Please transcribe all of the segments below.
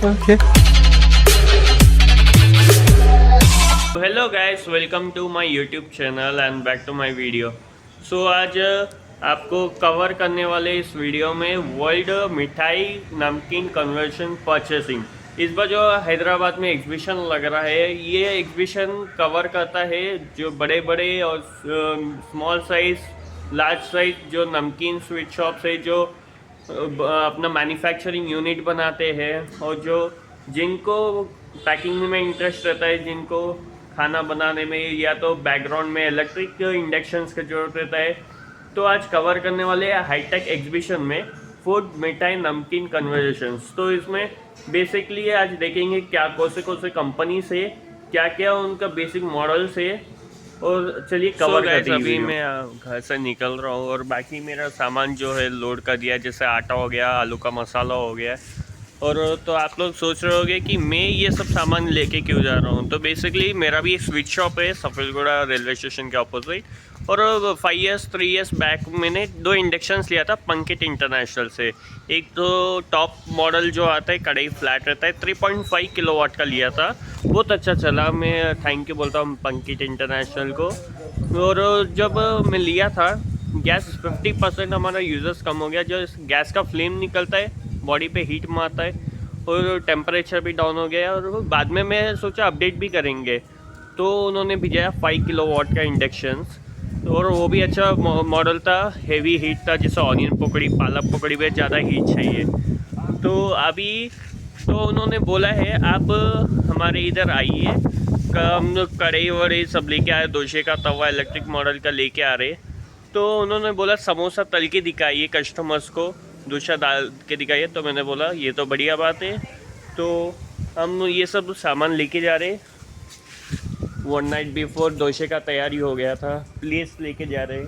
Okay. Hello guys, welcome to my YouTube channel and back to my video. So आज आपको cover करने वाले इस वीडियो में वर्ल्ड मिठाई नमकीन कन्वर्शन परचेसिंग, इस बार जो हैदराबाद में एग्जीबिशन लग रहा है, ये एग्जीबिशन कवर करता है जो बड़े बड़े और स्मॉल साइज, लार्ज साइज जो नमकीन स्वीट शॉप्स है, जो अपना मैन्युफैक्चरिंग यूनिट बनाते हैं और जो जिनको पैकिंग में इंटरेस्ट रहता है, जिनको खाना बनाने में या तो बैकग्राउंड में इलेक्ट्रिक इंडक्शंस की जरूरत रहता है, तो आज कवर करने वाले हाईटेक एग्जीबिशन में फूड मिठाई नमकीन कन्वर्जेशंस। तो इसमें बेसिकली आज देखेंगे क्या कौन से कंपनी से क्या क्या उनका बेसिक मॉडल्स है, और चलिए कवर करते हैं। अभी मैं घर से निकल रहा हूँ और बाकी मेरा सामान जो है लोड कर दिया, जैसे आटा हो गया, आलू का मसाला हो गया। और तो आप लोग सोच रहे होंगे कि मैं ये सब सामान लेके क्यों जा रहा हूँ। तो बेसिकली मेरा भी एक स्वीट शॉप है सफ़ेदगुड़ा रेलवे स्टेशन के ऑपोजिट, और 3 इयर्स बैक मैंने 2 इंडक्शंस लिया था पंकित इंटरनेशनल से। एक तो टॉप मॉडल जो आता है, कढ़ाई फ्लैट रहता है, 3.5 किलोवाट का लिया था, बहुत अच्छा चला। मैं थैंक यू बोलता हूँ पंकित इंटरनेशनल को। और जब मैं लिया था, गैस 50% हमारा यूज़र्स कम हो गया। जो गैस का फ्लेम निकलता है, बॉडी पे हीट मारता है और टेम्परेचर भी डाउन हो गया। और बाद में मैं सोचा अपडेट भी करेंगे, तो उन्होंने भेजा 5 किलोवाट का इंडक्शंस, और वो भी अच्छा मॉडल था, हेवी हीट था, जैसे ऑनियन पकौड़ी, पालक पकौड़ी में ज़्यादा हीट चाहिए। तो अभी तो उन्होंने बोला है आप हमारे इधर आइए, हम कढ़ाई वढ़ाई सब लेके आए, दोशे का तवा इलेक्ट्रिक मॉडल का लेके आ रहे। तो उन्होंने बोला समोसा तल के दिखाइए कस्टमर्स को, दोशा डाल के दिखाइए। तो मैंने बोला ये तो बढ़िया बात है। तो हम ये सब सामान लेके जा रहे। 1 नाइट बिफोर दोशे का तैयारी हो गया था, प्लेस लेके जा रहे,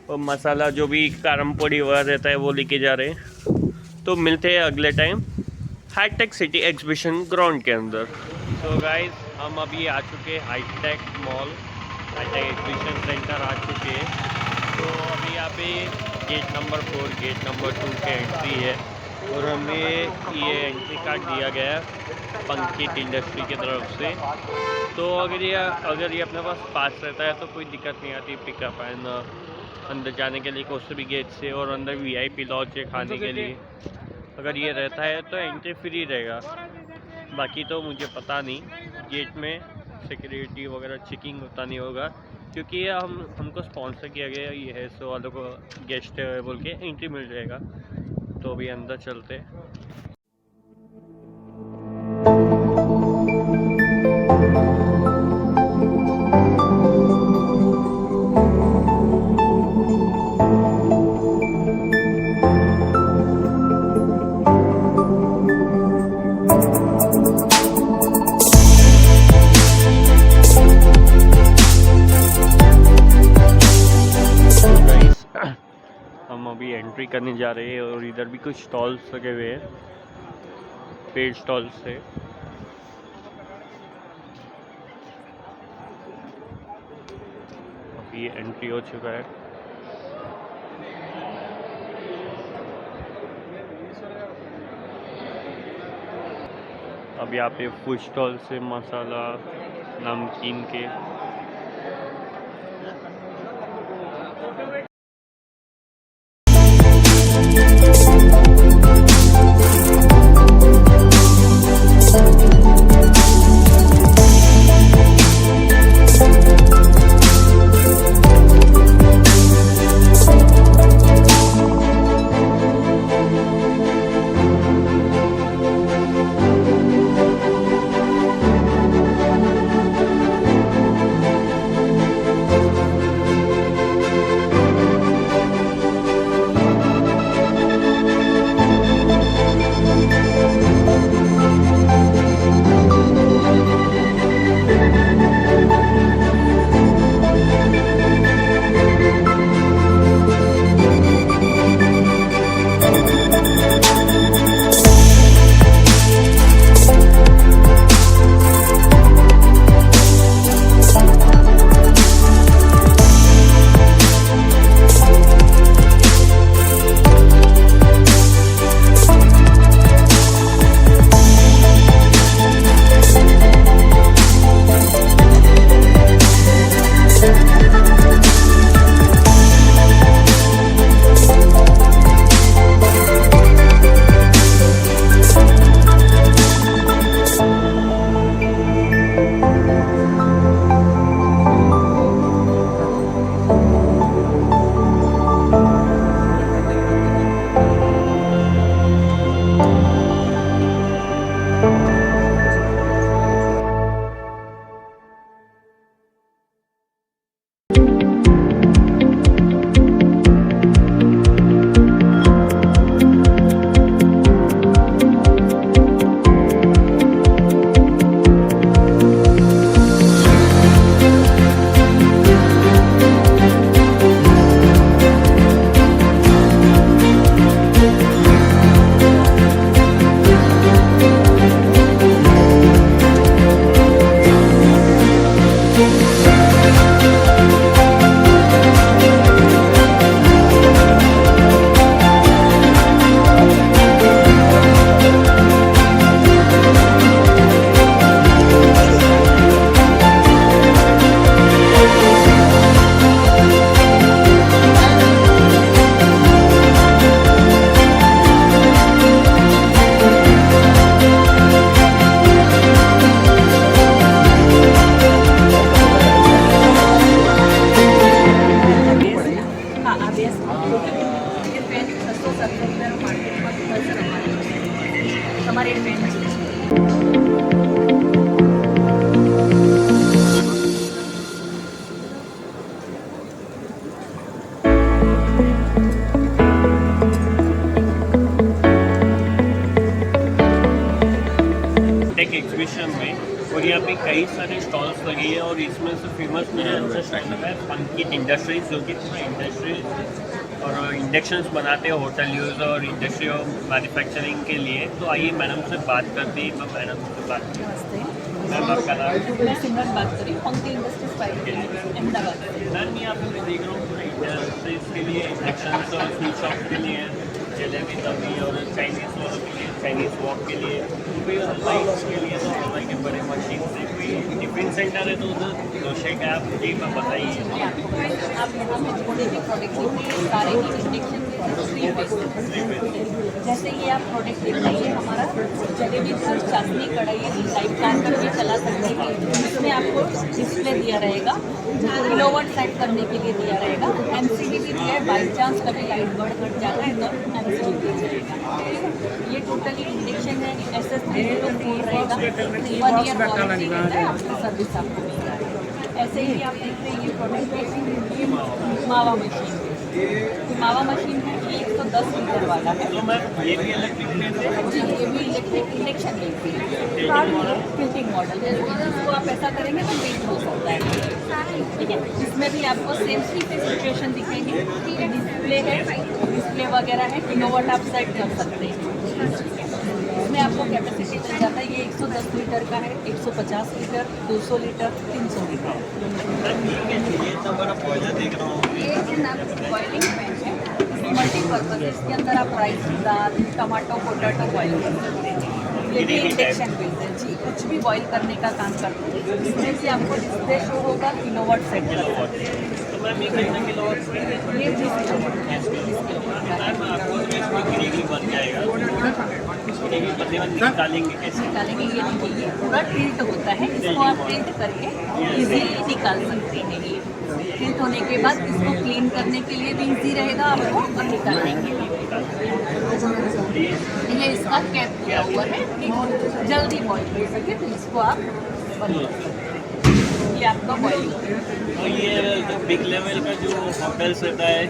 और मसाला जो भी कारम पोड़ी वगैरह रहता है वो लेके जा रहे। तो मिलते हैं अगले time hi tech city exhibition ground के अंदर। तो गाइस, हम अभी आ चुके हैं hi tech mall, hi tech exhibition centre आ चुके हैं। तो अभी यहाँ पे गेट नंबर 4, गेट नंबर 2 के एंट्री है, और हमें ये एंट्री कार्ड दिया गया है पंकित इंडस्ट्री की तरफ से। तो अगर ये अपने पास रहता है तो कोई दिक्कत नहीं आती पिकअप एंड अंदर जाने के लिए कोई भी गेट से, और अंदर VIP लॉज है खाने के लिए। अगर ये रहता है तो एंट्री फ्री रहेगा, बाकी तो मुझे पता नहीं। गेट में सिक्योरिटी वगैरह चेकिंग होता नहीं होगा, क्योंकि ये हमको स्पॉन्सर किया गया ये है, सो वालों को गेस्ट बोल के एंट्री मिल जाएगा। तो अभी अंदर चलते। हम अभी एंट्री करने जा रहे हैं, और इधर भी कुछ स्टॉल्स लगे हुए हैं, पेड स्टॉल्स है। अभी एंट्री हो चुका है। अब यहाँ पे फूड स्टॉल से मसाला नमकीन के। ये पेन 670 मार्केट में हमारे पेन टेक एग्जीबिशन में, और यहाँ पे कई सारे स्टॉल्स लगे हैं और इसमें से फेमस मुझे अच्छा स्टाइल लगा है पंकित इंडस्ट्रीज, जो कि पूरा इंडस्ट्रीज और इंडक्शंस बनाते हैं होटल यूज़ और इंडस्ट्री और मैन्युफैक्चरिंग के लिए। तो आइए मैडम से बात करते हैं। तो मैडम से बात मैम आपका नाम? मैं सिमरन बात करी पंक्ति इंडस्ट्रीज प्राइवेट अहमदाबाद से। मैम यहाँ पे मैं देख रहा हूँ पूरा इंडस्ट्रीज के लिए इंडक्शंस और स्वीट शॉप के लिए जलेबी तवी और चाइनीज़ वालों के लिए चाइनीज़ वॉक के लिए, कोई लाइट्स के लिए तो हलवाई के बड़े मशीन से, कोई टिफिन सेंटर है तो उधर डोसे का आप जी में बताइए। आप यहाँ में जोड़े भी प्रोडक्ट देखिए, सारे ही इंडक्शन फ्री पे। जैसे ये आप प्रोडक्ट देख लीजिए, हमारा जलेबी पर चाशनी कढ़ाई है, लाइट काम करके चला सकते हैं। इसमें आपको डिस्प्ले दिया रहेगा, किलोवाट सेट करने के लिए दिया रहेगा, एमसीबी भी दिया है, बाई चांस कभी लाइट बढ़ घट जाता है तो एमसीबी दिया जाएगा। ये टोटली इंडक्शन है, SS304 रहेगा, 1 ईयर वारंटी रहता है, आपकी सर्विस आपको मिल रहा है। ऐसे ही आप देख रहे हैं ये प्रोडक्ट ये मावा मशीन मावा मशीन है, ये 110 लीटर वाला है। तो मैम ये भी इलेक्ट्रिक जी, ये भी इलेक्ट्रिक इंडक्शन टिल्टिंग मॉडल है, इसको आप ऐसा करेंगे तो वेट हो सकता है। ठीक है, इसमें भी आपको सेम सिचुएशन दिखेंगे, डिस्प्ले है, डिस्प्ले वगैरह है, किलोवाट आप सेट कर सकते हैं। इसमें आपको कैपेसिटी मिल जाता है, ये 110 लीटर का है, 150 लीटर, 200 लीटर, 300 लीटर। ये तो बड़ा बॉयलर देख रहा हूँ। ये बॉइलिंग पैन है, मल्टीपर्पज, इसके अंदर आप राइस, दाल, टमाटो, पोटैटो बॉईल कर सकते हैं। ये भी इंडक्शन बेस्ड है जी, कुछ भी बॉईल करने का काम करते हैं। इसमें से आपको डिस्प्ले शो होगा, किलोवाट सेट करना। तो मैम ये कितना किलोवाट से? ये 30 किलोवाट का है। मैम आपको इसमें ग्रेवी बन जाएगा, ग्रेवी बनने बाद निकालेंगे कैसे? निकालेंगे ये देखिए, ये पूरा टिल्ट होता है, इसको आप टिल्ट करके इजीली निकाल सकते हैं। ये टिल्ट होने के बाद इसको क्लीन करने के लिए भी इजी रहेगा आपको और निकालने के लिए भी। ये इसका कैप किया हुआ है कि जल्दी बॉईल हो सके, तो इसको आप बंद कर सकते हैं। ये आपका बॉइलिंग है। तो ये जो बिग लेवल का जो होटल्स रहता है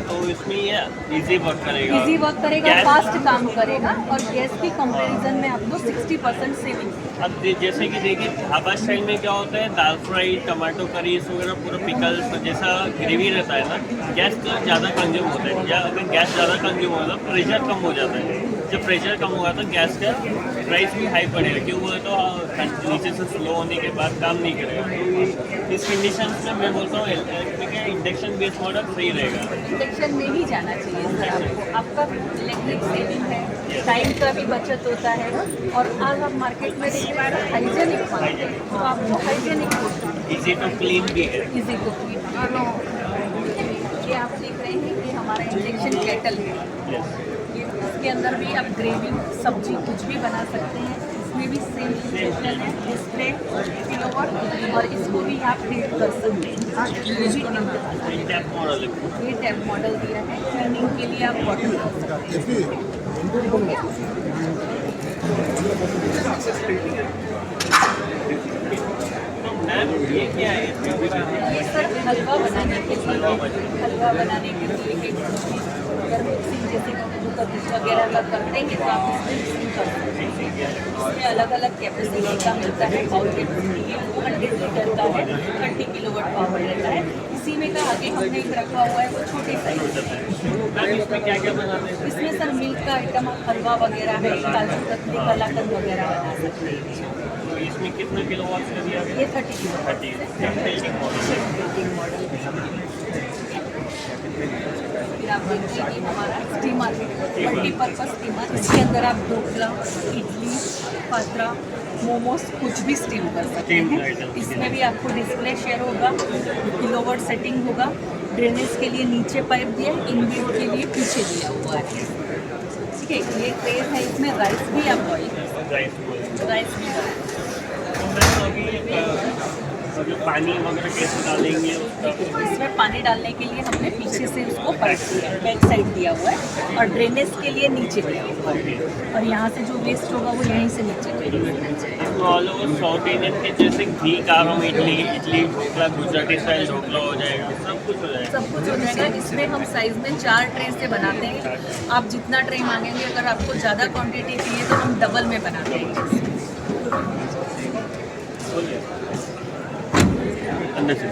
तो इसमें ये इजी वर्क करेगा, इजी वर्क करेगा, गैस- फास्ट काम करेगा और गैस की कंपैरिजन में आपको 60% सेविंग। अब जैसे कि देखिए ढाबा स्टाइल में क्या होता है, दाल फ्राई, टमाटो करीज वगैरह पूरा पिकल्स जैसा ग्रेवी रहता है ना, गैस का ज़्यादा कंज्यूम होता है। या अगर गैस ज़्यादा कंज्यूम होगा तो प्रेशर कम हो जाता है। जब प्रेशर कम होगा तो गैस का प्राइस भी हाई पड़ेगा, क्यों बोले तो नीचे से स्लो होने के बाद काम नहीं करेगा। तो इस कंडीशन में मैं बोलता हूँ इंडक्शन बेस्ड मॉडल सही रहेगा। इंडक्शन में ही जाना चाहिए सर आपको। आपका इलेक्ट्रिक सेविंग है, टाइम का भी बचत होता है और आज आप मार्केट में देखिए हाइजेनिक मांगते हैं, तो आपको हाइजेनिक इजी टू क्लीन भी है। इजी टू ये आप देख रहे हैं कि हमारा इंडक्शन केटल है। ये इसके अंदर भी आप ग्रेवी, सब्जी कुछ भी बना सकते हैं। इसमें भी सेम सिचुएशन है, डिस्प्ले, किलोवाट, और इसको भी आप हीट कर सकते हैं। ये भी टिल्ट टैप मॉडल है। ये टैप मॉडल दिया है, टर्निंग के लिए आप बॉटल कर सकते तो मैम ये क्या है? हैं। ये सर हलवा बनाने के लिए अगर मिक्सिंग जैसे कद्दू वगैरह का करते हैं तो आप इसमें मिक्सिंग कर सकते हैं। इसमें अलग अलग कैपेसिटी का मिलता है, बाउल कैपेसिटी है 100 लीटर का है, 30 किलोवाट पावर रहता है। इसी में का आगे हमने एक रखा हुआ है वो छोटी साइज है। मैम इसमें क्या क्या बनाते हैं? इसमें सर मिल्क का आइटम, हलवा वगैरह है, काजू कतली, कलाकंद वगैरह बना सकते हैं। तो इसमें कितना किलोवाट का दिया गया? ये 30 किलो 30 मॉडल है। फिर आप देखिए कि हमारा स्टीमर मल्टीपर्पज स्टीमर, इसके अंदर आप ढोकला, इडली, पात्रा, मोमोज कुछ भी स्टीम कर सकते Steamed हैं। items। इसमें भी आपको डिस्प्ले शेयर होगा, किलोवाट सेटिंग होगा, ड्रेनेज के लिए नीचे पाइप दिया है, इनबिल्ट के लिए पीछे दिया हुआ है। ठीक है, ये ट्रे है, इसमें राइस भी आप बॉइल कर सकते हैं। राइस भी तो मैम अभी और जो पानी वगैरह कैसे डालेंगे उसका? इसमें पानी डालने के लिए हमने पीछे से उसको बैक साइड दिया हुआ है और ड्रेनेज के लिए नीचे दिया हुआ है, और यहाँ से जो वेस्ट होगा वो यहीं से नीचे इसमें ऑल ओवर साउथ इंडियन के जैसे घी कारों इडली ढोकला, गुजराती स्टाइल ढोकला हो जाएगा, सब कुछ हो जाएगा। सब कुछ हो जाएगा। इसमें हम साइज़ में 4 ट्रे से बनाते हैं। आप जितना ट्रे मांगेंगे, अगर आपको ज़्यादा क्वांटिटी चाहिए तो हम डबल में बनाते हैं। अंदर से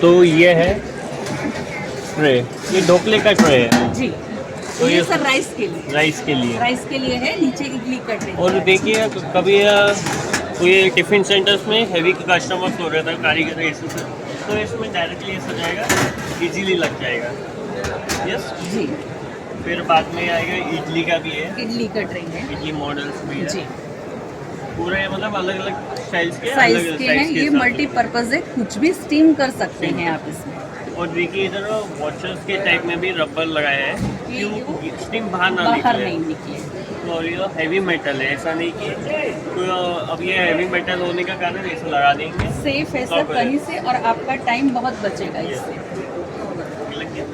तो ये है ट्रे, ये ढोकले का ट्रे है जी, तो ये सर राइस के लिए, राइस के लिए है। नीचे इडली का ट्रे। और देखिए कभी ये टिफ़िन सेंटर्स में हैवी कस्टमर्स हो रहे थे कारीगर ऐसे से, तो इसमें डायरेक्टली ऐसा जाएगा, इजीली लग जाएगा। यस जी, फिर बाद में आएगा इडली का भी है, इडली का ट्रे है इडली मॉडल्स भी है जी, पूरे, मतलब अलग अलग साइज के हैं। ये मल्टीपर्पज है, कुछ भी स्टीम कर सकते हैं आप इसमें। और देखिए इधर वॉचर्स के टाइप में भी रबर लगाया है, क्यों स्टीम बाहर नहीं निकले। और ये हैवी मेटल है, ऐसा नहीं कि तो अब ये हैवी मेटल होने का कारण ऐसा लगा देंगे, सेफ है सर कहीं से, और आपका टाइम बहुत बचेगा इससे। लग गया।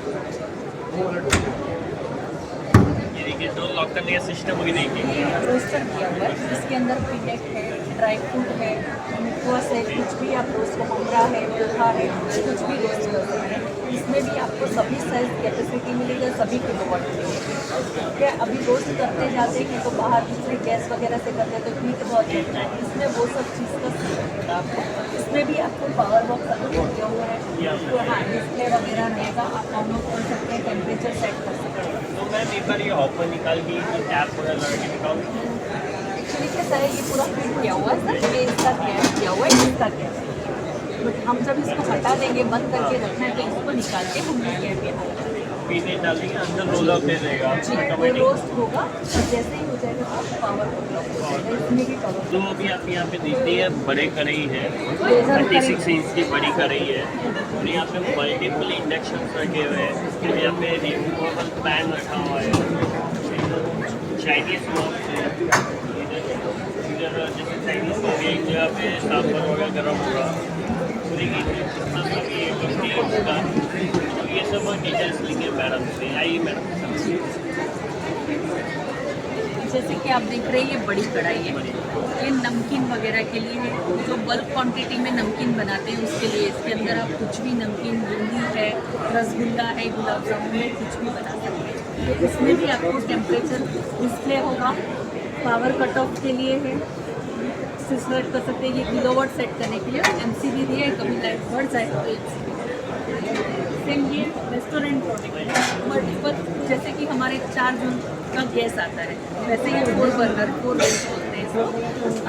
ये देखिए तो लॉक करने का सिस्टम भी नहीं किया। रोस्टर किया हुआ है, इसके अंदर पिनेट है, ड्राई फ्रूट है, मुखवास है, कुछ भी आप रोस्ट, ममरा है, पोहा है, कुछ भी रोस्ट कर सकते हैं। इसमें भी आपको सभी साइज कैपेसिटी मिलेगा, सभी किलोवाट मिलेगा। क्या अभी रोस्ट करते जाते हैं तो बाहर दूसरे गैस वगैरह से करते हैं तो हीट बहुत चलता है, इसमें वो सब चीज़ का मिलेगा आपको। इसमें भी आपको पावर बॉक्स अलग दिया हुआ है, तो हाँ डिस्प्ले वगैरह रहेगा, आप ऑन ऑफ कर सकते हैं, टेम्परेचर सेट कर सकते हैं। तो मैम एक बार ये ऑफर निकाल के टैप वगैरह लगा के दिखाऊँ। एक्चुअली कैसा है, ये पूरा फिट किया हुआ है सर, ये इसका कैप किया हुआ है, इसका कैप। बट हम जब इसको हटा देंगे, बंद करके रखना है, तो इसको निकाल के हम कैप यहाँ लगाएंगे। पीने डालेंगे, अंदर रोल अप दे देगा जी, वो रोस्ट होगा और जैसे ही हो जाएगा तो पावर हो जाएगा, इसमें भी पावर। जो अभी आप यहाँ पे देखते हैं बड़े कढ़ाई है, 36 इंच की बड़ी कढ़ाई है, और यहाँ पे मल्टीपल इंडक्शन रखे हुए हैं, फिर यहाँ पे रिमूवेबल पैन रखा हुआ है, चाइनीज वॉक्स है, इधर जैसे चाइनीज हो गया, एक जगह पे सांभर वगैरह गर्म होगा, ये सब डिटेल्स लेंगे मैडम से। आइए मैडम। जैसे कि आप देख रहे हैं, ये बड़ी कढ़ाई है, ये नमकीन वगैरह के लिए है, जो बल्क क्वांटिटी में नमकीन बनाते हैं उसके लिए। इसके अंदर आप कुछ भी नमकीन, बूंदी है, रसगुल्ला है, गुलाब जामुन है, कुछ भी बना सकते हैं। इसमें भी आपको टेम्परेचर डिस्प्ले होगा, पावर कट ऑफ के लिए है, सेट कर सकते हैं। ये किलोवाट सेट करने के लिए MCB दिया है, कभी लाइट बढ़ जाए तो सेम ये रेस्टोरेंट प्रोडक्ट है, मल्टीपल, जैसे कि हमारे 4 जून का गैस आता है, वैसे ये 4 बर्नर 4 गैस बोलते हैं इसको।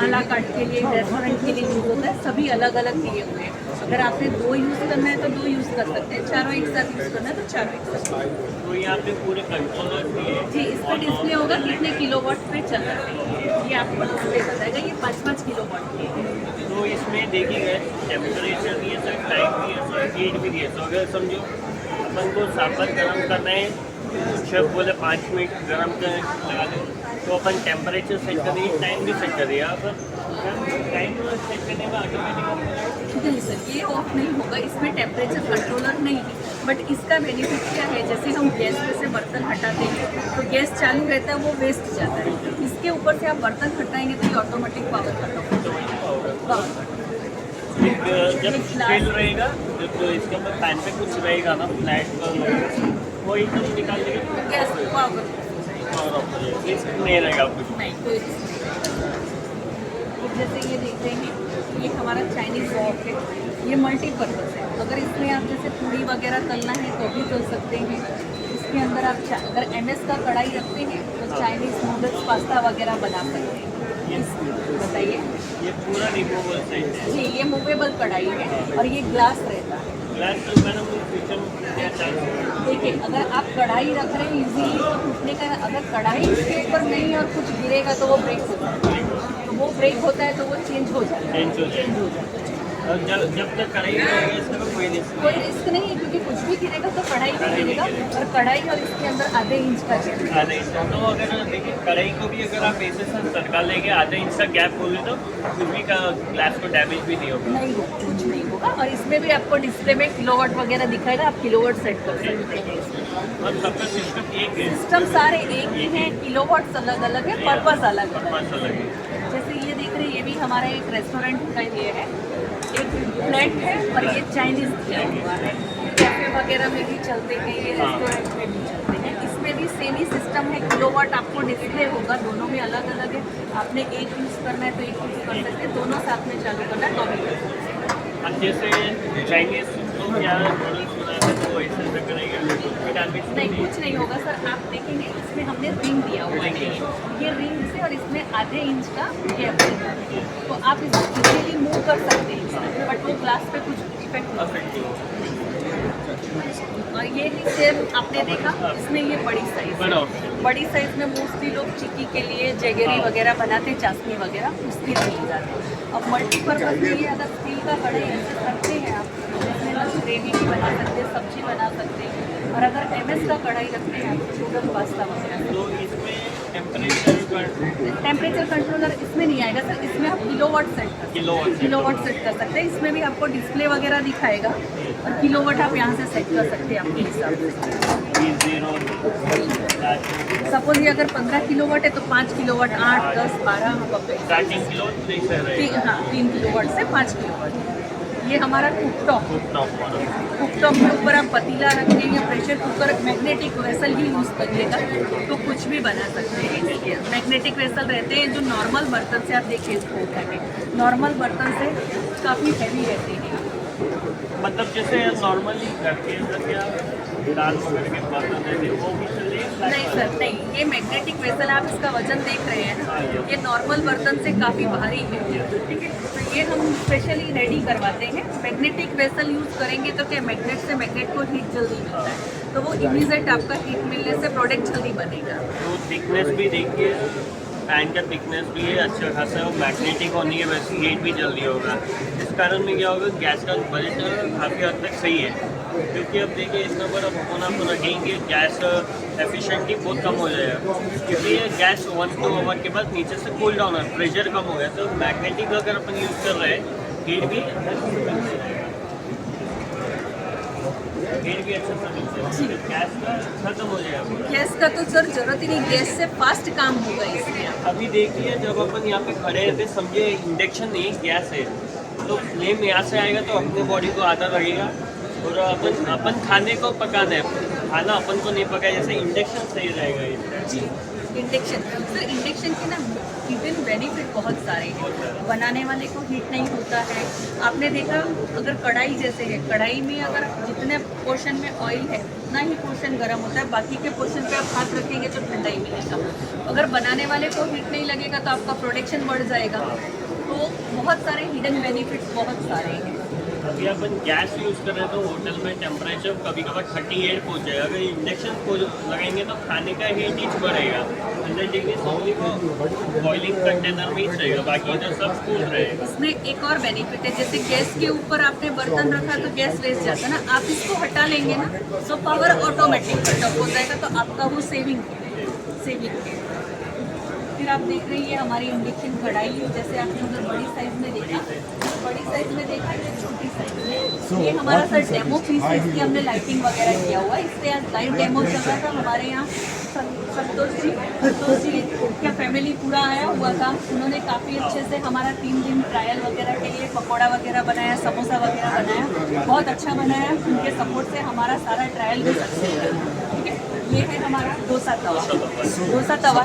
आला काट के लिए, रेस्टोरेंट के लिए यूज़ होता है, सभी अलग अलग दिए हुए हैं। अगर आपने 2 यूज़ करना है तो 2 यूज़ कर सकते हैं, चारों एक साथ यूज़ करना है तो चारों एक साथ। तो यहाँ पे पूरे कंट्रोलर भी है जी, इस पर डिस्प्ले होगा कितने किलोवाट पे चल रहा है, ये आपको डिस्प्ले बताएगा। ये 5-5 किलोवाट की है। तो इसमें देखिए टेम्परेचर भी है सर, टाइम भी है सर, हीट भी है। तो अगर समझो अपन को साबर गर्म करना है, शेफ बोले 5 मिनट गर्म कर लगा दो, तो अपन टेम्परेचर सेट करेंगे, टाइम भी सेट करेंगे। अपन टाइम सेट करने में ऑटोमेटिक नहीं सर, ये ऑफ नहीं होगा, इसमें टेम्परेचर कंट्रोलर नहीं है। बट इसका बेनिफिट क्या है, जैसे हम गैस पे से बर्तन हटाते हैं तो गैस चालू रहता है, वो वेस्ट जाता है। इसके ऊपर से आप बर्तन हटाएंगे तो ये ऑटोमेटिक पावर कट ऑफ हो जाएगा। जब स्टील रहेगा, जब तो इसके ऊपर पैन पे कुछ रहेगा ना फ्लैट, वो एकदम निकाल देगा, गैस पावर रिस्क नहीं रहेगा कुछ। नहीं, कोई रिस्क नहीं। जैसे ये देख रहे हैं, ये हमारा चाइनीज़ वॉक है, ये मल्टीपर्पज़ है। अगर इसमें आप जैसे पूड़ी वगैरह तलना है तो भी तल सकते हैं। इसके अंदर आप अगर MS का कढ़ाई रखते हैं तो चाइनीज़ नूडल्स, पास्ता वगैरह बना सकते हैं। बताइए। ये पूरा रिमूवेबल साइज है जी, ये मूवेबल कढ़ाई है और ये ग्लास रहता है। ग्लास तो मैडम सिस्टम क्या चांस है? देखिए, अगर आप कढ़ाई रख रहे हैं इजीली तो टूटने का, अगर कढ़ाई इसके ऊपर नहीं और कुछ गिरेगा तो वो ब्रेक होता है, तो वो ब्रेक होता है तो वो चेंज हो जाता है। चेंज हो जाए। और जब तक कढ़ाई रहेगी इसका कोई रिस्क कोई रिस्क नहीं है, क्योंकि कुछ भी गिरेगा तो कढ़ाई भी गिरेगा, और कढ़ाई और इसके अंदर आधे इंच का गैप। आधे इंच तो अगर देखिए कढ़ाई को भी अगर आप ऐसे से सरका लेंगे आधे इंच का गैप होगी तो कुछ भी ग्लास को डैमेज भी नहीं होगा। नहीं होगा, कुछ नहीं होगा। और इसमें भी आपको डिस्प्ले में किलोवाट वगैरह दिखाएगा, आप किलोवाट सेट कर सकते हैं। और सबका सिस्टम एक है, सिस्टम सारे एक ही हैं, किलोवाट्स अलग अलग है, पर्पस अलग अलग है। पर्पस अलग है। जैसे ये देख रहे हैं, ये भी हमारा एक रेस्टोरेंट का ये है, एक फ्लैट है, और ये चाइनीज किया हुआ है। कैफे वगैरह में भी चलते हैं, ये रेस्टोरेंट में भी चलते हैं। इसमें भी सेम ही सिस्टम है, किलोवाट आपको डिस्प्ले होगा, दोनों में अलग अलग है। आपने एक यूज़ करना है तो एक यूज़ कर सकते हैं, दोनों साथ में चालू करना है तो भी कर सकते हैं। अब जैसे चाइनीज लोग क्या नूडल्स बनाते हैं तो ऐसे से करेंगे नहीं, कुछ नहीं होगा सर। आप देखेंगे इसमें हमने रिंग दिया हुआ है, ये रिंग से और इसमें आधे इंच का गैप है, तो आप इसको इजीली मूव कर सकते हैं, बट वो ग्लास पे कुछ इफेक्ट नहीं होगा। और ये भी सेम आपने देखा, इसमें ये बड़ी साइज में मोस्टली लोग चिक्की के लिए जगेरी वगैरह बनाते हैं, चाशनी वगैरह उसके लिए जाते हैं। अब मल्टीपर्पज में ये अगर स्टील का कढ़ाई ऐसे करते हैं आप, इसमें ना ग्रेवी भी बना सकते हैं, सब्जी बना सकते हैं। और अगर MS का कढ़ाई रखते हैं आप, नूडल पास्ता वगैरह, तो इसमें टेम्परेचर कंट्रोलर इसमें नहीं आएगा सर। इसमें आप किलोवाट सेट कर सकते हैं। इसमें भी आपको डिस्प्ले वगैरह दिखाएगा, और किलोवाट आप यहाँ से सेट कर सकते हैं अपने हिसाब से। सपोज ये अगर 15 किलोवाट है तो 5 किलोवाट, 8, 10, 12 हाँ 3 किलोवाट से 5 किलोवाट। ये हमारा कुकटॉप के ऊपर आप पतीला रखेंगे या प्रेशर कुकर, मैग्नेटिक वेसल ही यूज़ करिएगा तो कुछ भी बना सकते हैं। इसके मैग्नेटिक वेसल रहते हैं जो नॉर्मल बर्तन से, आप देखिए इसको उठा के, नॉर्मल बर्तन से काफ़ी हैवी रहते हैं। मतलब जैसे नॉर्मली घर के अंदर क्या दाल वगैरह के बर्तन रहते हैं वो भी चलेगा? नहीं सर, नहीं। ये मैग्नेटिक वेसल, आप इसका वजन देख रहे हैं ना, ये नॉर्मल बर्तन से काफ़ी भारी है, ठीक है। तो ये हम स्पेशली रेडी करवाते हैं। मैग्नेटिक वेसल यूज़ करेंगे तो क्या, मैग्नेट से मैग्नेट को हीट जल्दी मिलता है, तो वो इमीडिएट आपका हीट मिलने से प्रोडक्ट जल्दी बनेगा। तो थिकनेस भी देखिए, पैन का थिकनेस भी है अच्छा खासा, और मैग्नेटिक होने की वजह से हीट भी जल्दी होगा। इस कारण में क्या होगा, गैस का बजट काफ़ी हद तक सही है, क्योंकि अब देखिए इतना बड़ा भगोना आप रखेंगे, गैस एफिशिएंटली बहुत कम हो जाएगा, क्योंकि ये गैस 1 2 आवर के बाद नीचे से कूल डाउन है, प्रेशर कम हो गया। तो मैग्नेटिक अगर अपन यूज़ कर रहे हैं, हीट भी अच्छा सा मिलता है, गैस का खत्म हो जाएगा। गैस का तो सर जरूरत ही नहीं, गैस से फास्ट काम होगा इसमें। अभी देखिए जब अपन यहाँ पे खड़े रहते, समझे इंडक्शन नहीं गैस है, तो फ्लेम यहाँ से आएगा तो अपने बॉडी को आधा लगेगा, और अपन खाने को पकाना है, खाना अपन को नहीं पकाए, जैसे इंडक्शन सही रहेगा ये। जी, इंडक्शन सर, इंडक्शन के ना हिडन बेनिफिट बहुत सारे हैं। बनाने वाले को हीट नहीं होता है। आपने देखा, अगर कढ़ाई जैसे है, कढ़ाई में अगर जितने पोर्शन में ऑयल है उतना ही पोर्शन गर्म होता है, बाकी के पोर्शन पे आप हाथ रखेंगे तो ठंडा ही मिलेगा। अगर बनाने वाले को हीट नहीं लगेगा तो आपका प्रोडक्शन बढ़ जाएगा। तो बहुत सारे हिडन बेनिफिट्स बहुत सारे हैं। अभी अपन गैस यूज़ कर रहे हैं तो होटल में टेम्परेचर कभी कभार 38 पहुँच जाएगा, अगर इंडक्शन को लगाएंगे तो खाने का हीट ही बढ़ेगा 100 डिग्री, ओनली वो बॉइलिंग कंटेनर में ही रहेगा, बाकी इधर सब कूल रहेगा। इसमें एक और बेनिफिट है, जैसे गैस के ऊपर आपने बर्तन रखा तो गैस वेस्ट जाता है ना, आप इसको हटा लेंगे ना तो पावर ऑटोमेटिक कट हो जाएगा, तो आपका वो सेविंग है। फिर आप देख रहे हैं ये हमारी इंडक्शन कढ़ाई, जैसे आपने उधर बड़ी साइज में देखा, बड़ी साइज में देखा, ये छोटी साइज में। ये हमारा सर डेमो पीस है, इसकी हमने लाइटिंग वगैरह किया हुआ है। इससे आज लाइव डेमो चल रहा था हमारे यहाँ। संतोष जी क्या फैमिली पूरा आया हुआ था, उन्होंने काफ़ी अच्छे से हमारा 3 दिन ट्रायल वगैरह के लिए पकौड़ा वगैरह बनाया, समोसा वगैरह बनाया, बहुत अच्छा बनाया। उनके सपोर्ट से हमारा सारा ट्रायल भी सक्सेस है। ठीक है, ये है हमारा डोसा तवा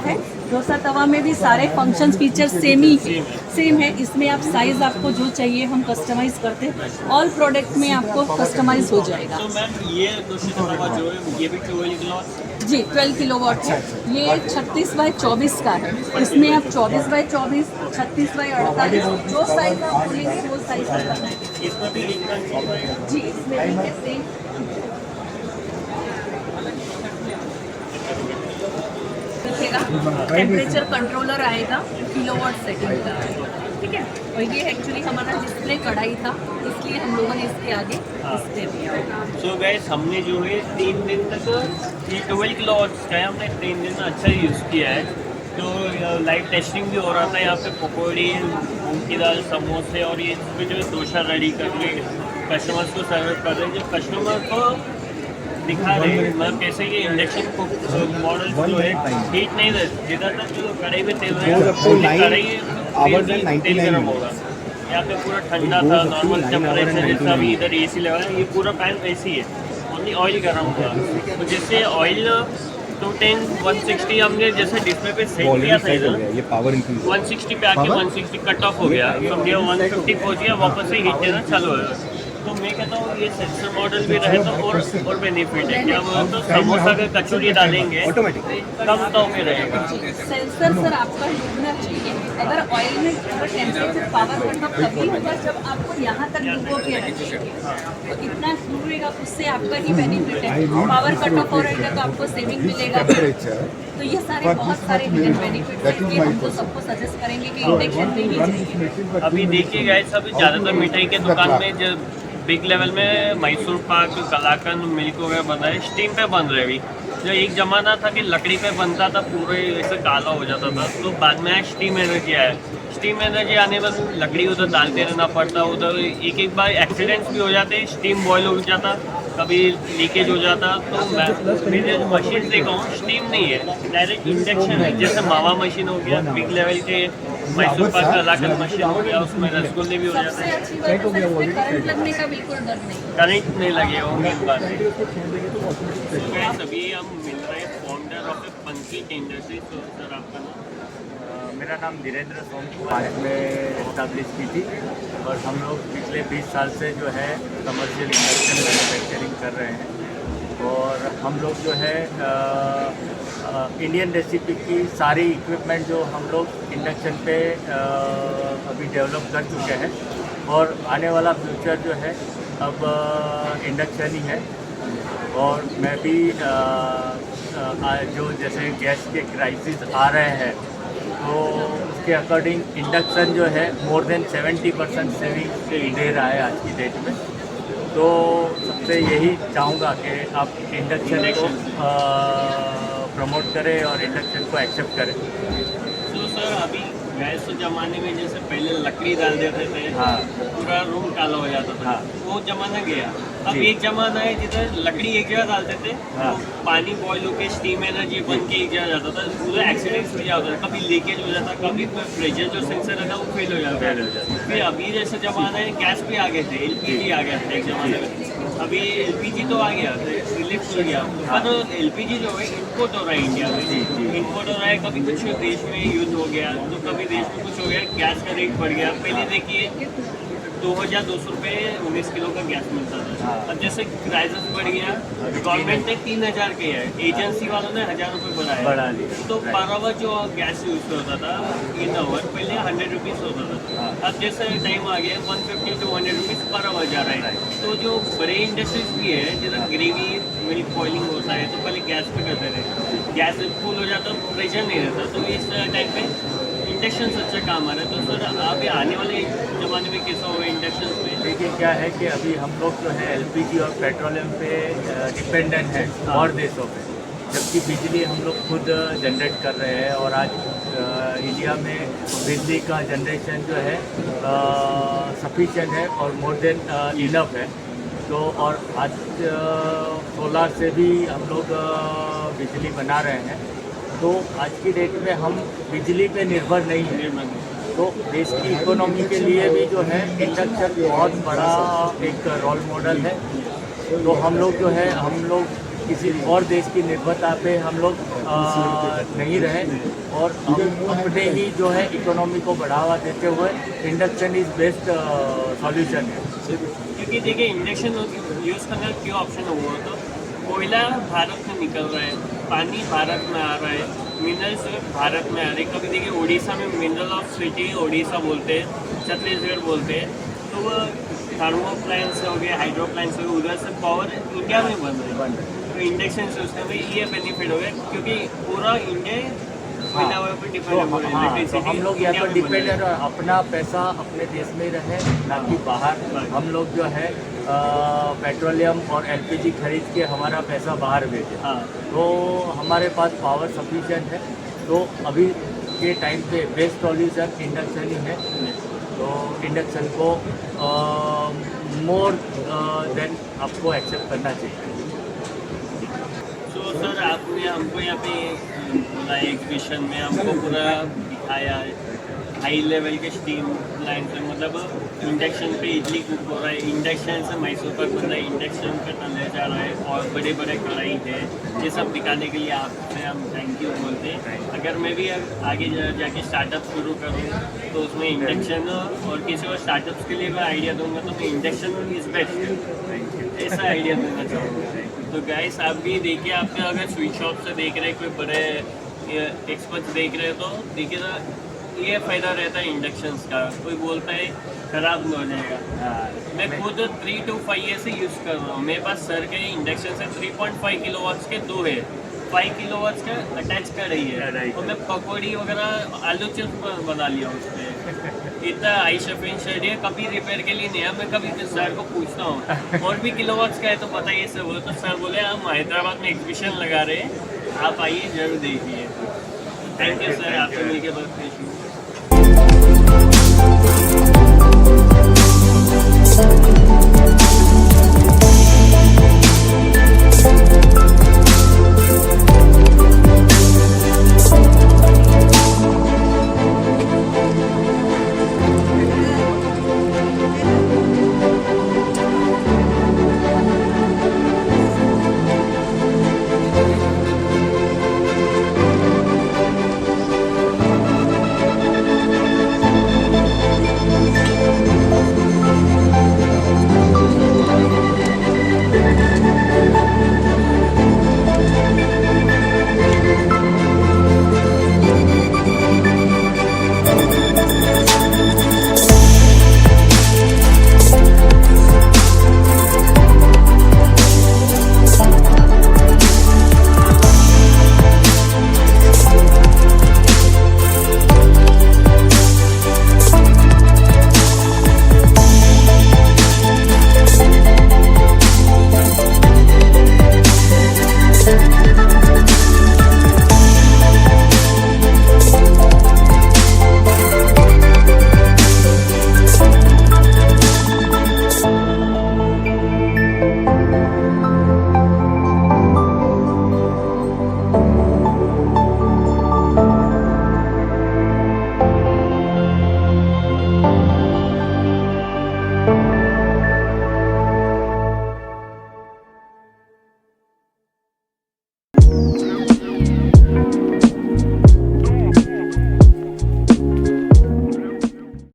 है। डोसा तवा में भी सारे फंक्शंस फीचर्स सेम है। इसमें आप साइज आपको जो चाहिए हम कस्टमाइज करते हैं, ऑल प्रोडक्ट में आपको कस्टमाइज हो जाएगा। तो मैम ये डोसा तवा जो है ये भी 12 किलो जी 12 किलोवाट है। ये 36 बाई 24 का है। इसमें आप 24 बाई 24, 36 बाई 48 जो साइज आप बोलेंगे वो साइज का बनाएंगे। इसमें भी जी, इसमें भी है सेम। देखिएगा टेम्परेचर कंट्रोलर आएगा किलोवाट सेटिंग का, ठीक है। और ये एक्चुअली हमारा डिस्प्ले कढ़ाई था, इसलिए हम लोगों ने इसके आगे डिस्प्ले दिया। सो गाइस हमने जो है 3 दिन तक ये 12 किलोवाट्स का है, हमने 3 दिन अच्छा यूज़ किया है। तो लाइव टेस्टिंग भी हो रहा था यहाँ पे, पकौड़ी, मूंग की दाल, समोसे और ये इसमें जो है डोसा रेडी करके कस्टमर्स को सर्व कर रहे हैं। जो कस्टमर को दिखा रहे हैं मतलब कैसे ये इंडक्शन मॉडल जो है हीट नहीं रहती, ज़्यादातर जो कढ़ाई में तेल कढ़ाई तेल गर्म होगा। यहाँ पे पूरा ठंडा था, नॉर्मल टेम्परेचर जैसा अभी इधर AC लगा है, ये पूरा पैन ऐसी है, ओनली ऑयल गर्म हुआ। तो जैसे ऑयल 210 160 हमने जैसे डिस्प्ले पे सेट किया था इधर, ये पावर इंक्रीज 160 पे आके 160 कट ऑफ हो गया, समझिए 150 पहुँच गया, वापस से हीट देना चालू होगा। तो मैं कहता हूँ ये सेंसर मॉडल भी रहे तो और बेनिफिट है। क्या बोलते तो समोसा का कचौरी डालेंगे कम तो में रहेगा। सेंसर सर आपका डूबना चाहिए। अगर ऑयल में अगर टेम्परेचर पावर कट ऑफ तभी होगा जब आपको यहाँ तक डूबो के रखेंगे, तो इतना डूबेगा उससे आपका ही बेनिफिट है। पावर कट ऑफ हो रहेगा तो आपको सेविंग मिलेगा। तो ये सारे बहुत सारे हिडन बेनिफिट्स हैं कि हम तो सबको सजेस्ट करेंगे कि इंडक्शन में ही चाहिए। अभी देखिए गाइस, अभी ज़्यादातर मिठाई के दुकान में जो बिग लेवल में मैसूर पाक, कलाकंद, मिल्क वगैरह बन रहा है, स्टीम पे बन रहे हैं। अभी जो एक ज़माना था कि लकड़ी पे बनता था, पूरे ऐसे काला हो जाता था, तो बाद में स्टीम एनर्जी आया। स्टीम एनर्जी आने पर लकड़ी उधर डालते रहना पड़ता, उधर एक बार एक्सीडेंट्स भी हो जाते, स्टीम बॉयल हो जाता, कभी लीकेज हो जाता। तो मैंने जो मशीन देखा हूँ स्टीम नहीं है, डायरेक्ट इंडक्शन है। जैसे मावा मशीन हो गया, बिग लेवल के मैसूर पाक का कलाकंद मशीन हो गया, उसमें रसगुल्ले भी हो जाते सबसे हैं। अच्छी बात है सर इसमें करंट लगने का बिल्कुल डर नहीं। करंट नहीं लगे वो मेन बात है। अभी हम मिल रहे हैं फाउंडर ऑफ पंकी इंडस्ट्रीज। तो सर आपका नाम? मेरा नाम धीरेन्द्र सोम कुमार में इस्टेब्लिश की थी, और हम लोग पिछले 20 साल से जो है कमर्शियल इंडक्शन मैन्युफैक्चरिंग कर रहे हैं। और हम लोग जो है इंडियन रेसिपी की सारी इक्विपमेंट जो हम लोग इंडक्शन पे अभी डेवलप कर चुके हैं, और आने वाला फ्यूचर जो है अब इंडक्शन ही है। और मैं भी जो जैसे गैस के क्राइसिस आ रहे हैं, तो उसके अकॉर्डिंग इंडक्शन जो है मोर देन 70% सेविंग दे रहा है आज की डेट में। तो सबसे यही चाहूँगा कि आप इंडक्शन को प्रमोट करें और इंडक्शन को एक्सेप्ट करें। तो सर अभी गैस ज़माने में जैसे पहले लकड़ी डाल देते थे, हाँ, पूरा रूम काला हो जाता था, हाँ, वो ज़माना गया। अब जी। एक ज़माना है जिधर लकड़ी एक जगह डालते थे, हाँ, तो पानी बॉयल होकर स्टीम एनर्जी बन के एक जगह जाता था, पूरा एक्सीडेंट्स भी जाता था, कभी लीकेज हो जाता, कभी प्रेशर जो सेंसर रहता वो फेल हो जाता। फिर अभी जैसे ज़माना है गैस भी आ गए थे, LPG आ गया था एक ज़माने में, अभी LPG तो आ गया, रिलीफ हो गया। पर LPG जो है इम्पोर्ट हो रहा है इंडिया में, इम्पोर्ट हो रहा है। कभी कुछ देश में युद्ध हो गया, तो कभी देश में कुछ हो गया, गैस का रेट बढ़ गया। पहले देखिए 2200 रुपये 19 किलो का गैस मिलता था। अब जैसे प्राइसेस बढ़ गया, गवर्नमेंट ने 3000 किया है, एजेंसी वालों ने 1000 रुपये बढ़ा लिया। तो पर आवर जो गैस यूज होता था इन आवर पहले 100 रुपीज़ होता था, अब जैसे टाइम आ गया 150 to 100 रुपीज़ पर आवर जा रहा है। तो जो बड़े इंडस्ट्रीज भी है, जैसे ग्रेवी मिल्क बॉइलिंग होता है, तो पहले गैस पे करते थे, गैस फुल हो जाता, प्रेशर नहीं रहता, तो इस टाइम पे इंडक्शन सबसे काम आ रहा है। तो सर आप आने वाले ज़माने में कैसा होगा इंडक्शन में? देखिए क्या है कि अभी हम लोग जो है LPG और पेट्रोलियम पे डिपेंडेंट हैं और देशों पे, जबकि बिजली हम लोग खुद जनरेट कर रहे हैं। और आज इंडिया में बिजली का जनरेशन जो है सफिशिएंट है और मोर देन इनफ है। तो और आज सोलार से भी हम लोग बिजली बना रहे हैं। तो आज की डेट में हम बिजली पे निर्भर नहीं हैं। तो देश की इकोनॉमी के लिए भी जो है इंडक्शन बहुत बड़ा एक रोल मॉडल है। तो हम लोग जो है हम लोग किसी और देश की निर्भरता पे हम लोग नहीं रहे, और हम अपने ही जो है इकोनॉमी को बढ़ावा देते हुए इंडक्शन इज़ बेस्ट सॉल्यूशन है। क्योंकि देखिए इंडक्शन यूज़ करना क्यों ऑप्शन हुआ, तो कोयला भारत में निकल रहा है, पानी भारत में आ रहा है, मिनरल्स भारत में आ रहे। कभी देखिए उड़ीसा में मिनरल ऑफ सिटी उड़ीसा बोलते हैं, छत्तीसगढ़ बोलते हैं। तो वो थर्मो प्लांट्स हो गए, हाइड्रो प्लांट्स हो गए, उधर से पावर इंडिया में बन रहे हैं। तो इंडक्शन सिस्टम है, ये बेनिफिट हो गया क्योंकि पूरा इंडिया बिना वहाँ पर तो डिपेंड तो हम लोग यहाँ पर डिपेंड है, अपना पैसा अपने देश में ही रहे, ना कि बाहर। हम लोग जो है पेट्रोलियम और एलपीजी खरीद के हमारा पैसा बाहर भेजे, हाँ। तो हमारे पास पावर सफिशिएंट है। तो अभी के टाइम पे बेस्ट सॉल्यूशन इंडक्शन ही है, तो इंडक्शन को मोर देन आपको एक्सेप्ट करना चाहिए। तो सर आपने हमको यहाँ पे बोला एग्जीबिशन में हमको पूरा दिखाया है हाई लेवल के स्टीम लाइन से, मतलब इंडक्शन पे इडली कुक हो रहा है, इंडक्शन से मैसूर पाक बन रहा है, इंडक्शन पे तले जा रहा है और बड़े बड़े कढ़ाई है। ये सब दिखाने के लिए आपसे हम थैंक यू बोलते हैं। अगर मैं भी आगे जाके स्टार्टअप शुरू करूँ तो उसमें इंडक्शन और किसी और स्टार्टअप्स के लिए मैं आइडिया दूंगा तो मैं इंडक्शन इज़ बेस्ट ऐसा आइडिया देना चाहूँगा। तो गाइस आप भी देखिए, आपके अगर स्वीट शॉप से देख रहे हैं, कोई बड़े एक्सपर्ट्स देख रहे हैं तो देखिए ना, ये फ़ायदा रहता है इंडक्शंस का। कोई बोलता है ख़राब न हो जाएगा, मैं खुद 3 to 5 ईयर से यूज़ कर रहा हूँ। मेरे पास सर के इंडक्शन से 3.5 किलोवाट्स के 2 है, 5 किलोवाट्स का अटैच कर रही है, और मैं पकौड़ी वगैरह आलू चिप्स बना लिया उस पर। इतना आई सफिशिएंट है, कभी रिपेयर के लिए नहीं है। मैं कभी सर को पूछता हूँ और भी किलोवाट्स का है तो बताइए सर, बोले तो सर बोले हम हैदराबाद में एग्जीबिशन लगा रहे हैं, आप आइए जरूर देखिए। थैंक यू सर, आपसे मिलकर बहुत खुशी।